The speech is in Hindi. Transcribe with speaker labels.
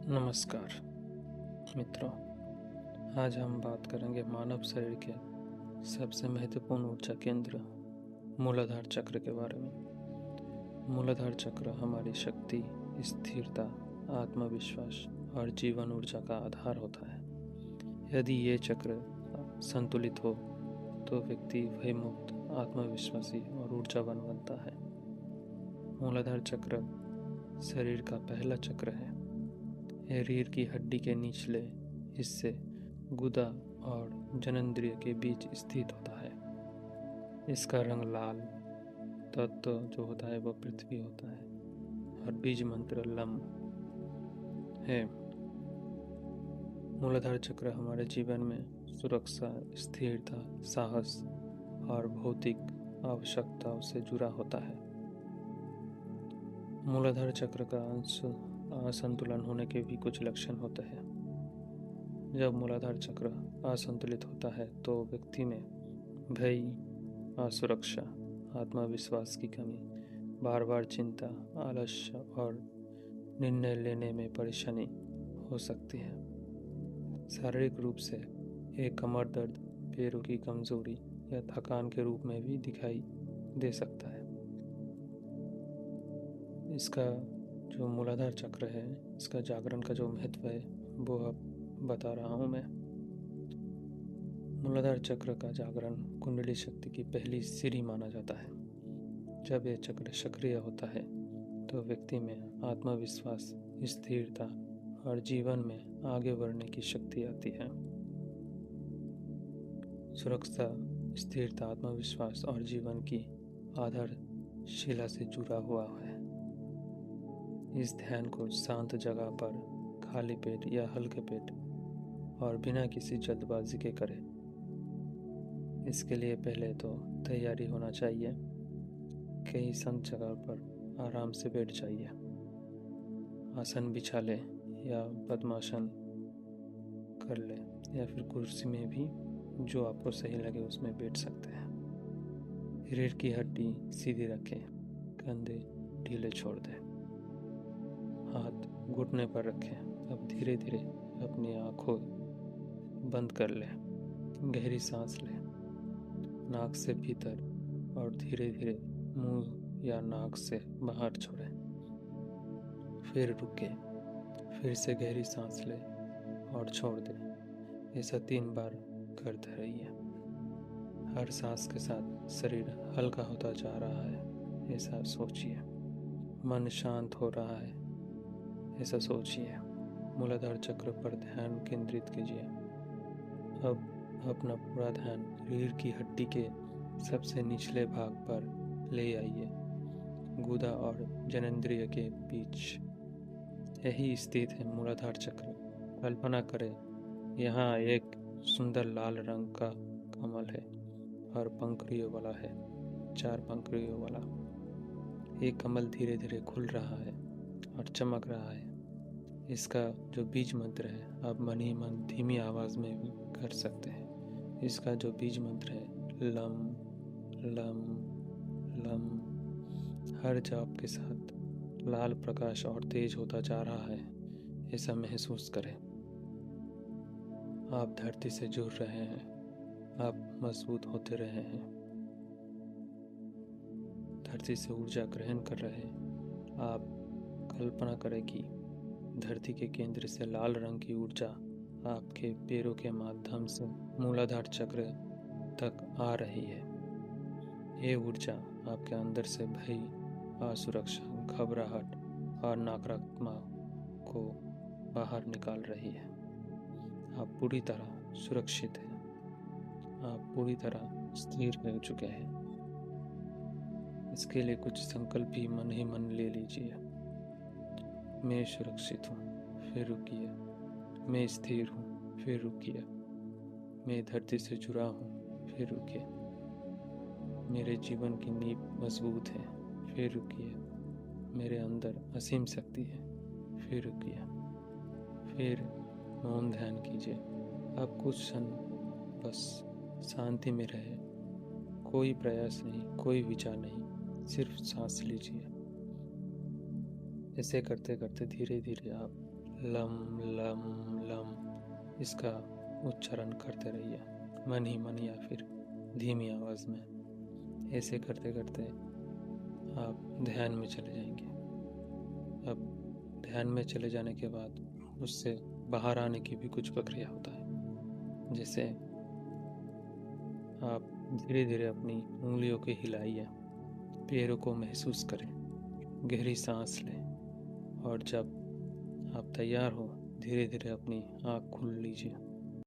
Speaker 1: नमस्कार मित्रों। आज हम बात करेंगे मानव शरीर के सबसे महत्वपूर्ण ऊर्जा केंद्र मूलाधार चक्र के बारे में। मूलाधार चक्र हमारी शक्ति, स्थिरता, आत्मविश्वास और जीवन ऊर्जा का आधार होता है। यदि ये चक्र संतुलित हो तो व्यक्ति भयमुक्त, आत्मविश्वासी और ऊर्जावान बनता है। मूलाधार चक्र शरीर का पहला चक्र है। यह रीढ़ की हड्डी के निचले हिस्से गुदा और जननेंद्रिय के बीच स्थित होता है। इसका रंग लाल तत्व जो होता है वह पृथ्वी होता है और बीज मंत्र लम है। मूलाधार चक्र हमारे जीवन में सुरक्षा, स्थिरता, साहस और भौतिक आवश्यकताओं से जुड़ा होता है। मूलाधार चक्र का असंतुलन होने के भी कुछ लक्षण होते हैं। जब मूलाधार चक्र असंतुलित होता है तो व्यक्ति में भय, असुरक्षा, आत्मविश्वास की कमी, बार बार चिंता, आलस्य और निर्णय लेने में परेशानी हो सकती है। शारीरिक रूप से एक कमर दर्द, पैरों की कमजोरी या थकान के रूप में भी दिखाई दे सकता है। इसका जो मूलाधार चक्र है, इसका जागरण का जो महत्व है वो अब बता रहा हूँ मैं। मूलाधार चक्र का जागरण कुंडली शक्ति की पहली सीढ़ी माना जाता है। जब यह चक्र सक्रिय होता है तो व्यक्ति में आत्मविश्वास, स्थिरता और जीवन में आगे बढ़ने की शक्ति आती है। सुरक्षा, स्थिरता, आत्मविश्वास और जीवन की आधारशिला से जुड़ा हुआ है। इस ध्यान को शांत जगह पर, खाली पेट या हल्के पेट और बिना किसी जल्दबाजी के करें। इसके लिए पहले तो तैयारी होना चाहिए। कहीं शांत जगह पर आराम से बैठ जाइए। आसन बिछा लें या पद्मासन कर लें या फिर कुर्सी में भी जो आपको सही लगे उसमें बैठ सकते हैं। रीढ़ की हड्डी सीधी रखें, कंधे ढीले छोड़ दें, हाथ घुटने पर रखें। अब धीरे धीरे अपनी आँखों बंद कर लें, गहरी सांस लें, नाक से भीतर और धीरे धीरे मुंह या नाक से बाहर छोड़ें। फिर रुकें, फिर से गहरी सांस लें और छोड़ दें। ऐसा 3 बार करते रहिए। हर सांस के साथ शरीर हल्का होता जा रहा है, ऐसा सोचिए। मन शांत हो रहा है, ऐसा सोचिए। मूलाधार चक्र पर ध्यान केंद्रित कीजिए। अब अपना पूरा ध्यान रीढ़ की हड्डी के सबसे निचले भाग पर ले आइए, गुदा और जननेंद्रिय के बीच। यही स्थित है मूलाधार चक्र। कल्पना करें, यहाँ एक सुंदर लाल रंग का कमल है और पंखुड़ियों वाला है, 4 पंखुड़ियों वाला। एक कमल धीरे धीरे खुल रहा है और चमक रहा है। इसका जो बीज मंत्र है आप मन ही मन धीमी आवाज़ में भी कर सकते हैं। इसका जो बीज मंत्र है लम लम लम। हर जाप के साथ लाल प्रकाश और तेज होता जा रहा है, ऐसा महसूस करें। आप धरती से जुड़ रहे हैं, आप मजबूत होते रहे हैं, धरती से ऊर्जा ग्रहण कर रहे हैं। आप कल्पना करें कि धरती के केंद्र से लाल रंग की ऊर्जा आपके पैरों के माध्यम से मूलाधार चक्र तक आ रही है। ये ऊर्जा आपके अंदर से भय, असुरक्षा, घबराहट और नकारात्मक को बाहर निकाल रही है। आप पूरी तरह सुरक्षित हैं, आप पूरी तरह स्थिर हो चुके हैं। इसके लिए कुछ संकल्प भी मन ही मन ले लीजिए। मैं सुरक्षित हूँ, फिर रुकिए। मैं स्थिर हूँ, फिर रुकिए। मैं धरती से जुड़ा हूँ, फिर रुकिए। मेरे जीवन की नींव मजबूत है, फिर रुकिए। मेरे अंदर असीम शक्ति है, फिर रुकिए। फिर मौन ध्यान कीजिए। अब कुछ क्षण बस शांति में रहे। कोई प्रयास नहीं, कोई विचार नहीं, सिर्फ सांस लीजिए। ऐसे करते करते धीरे धीरे आप लम लम लम इसका उच्चारण करते रहिए, मन ही मन या फिर धीमी आवाज़ में। ऐसे करते करते आप ध्यान में चले जाएंगे। अब ध्यान में चले जाने के बाद उससे बाहर आने की भी कुछ प्रक्रिया होता है। जैसे आप धीरे धीरे अपनी उंगलियों को हिलाइए, पैरों को महसूस करें, गहरी सांस लें और जब आप तैयार हो धीरे धीरे अपनी आँख खोल लीजिए।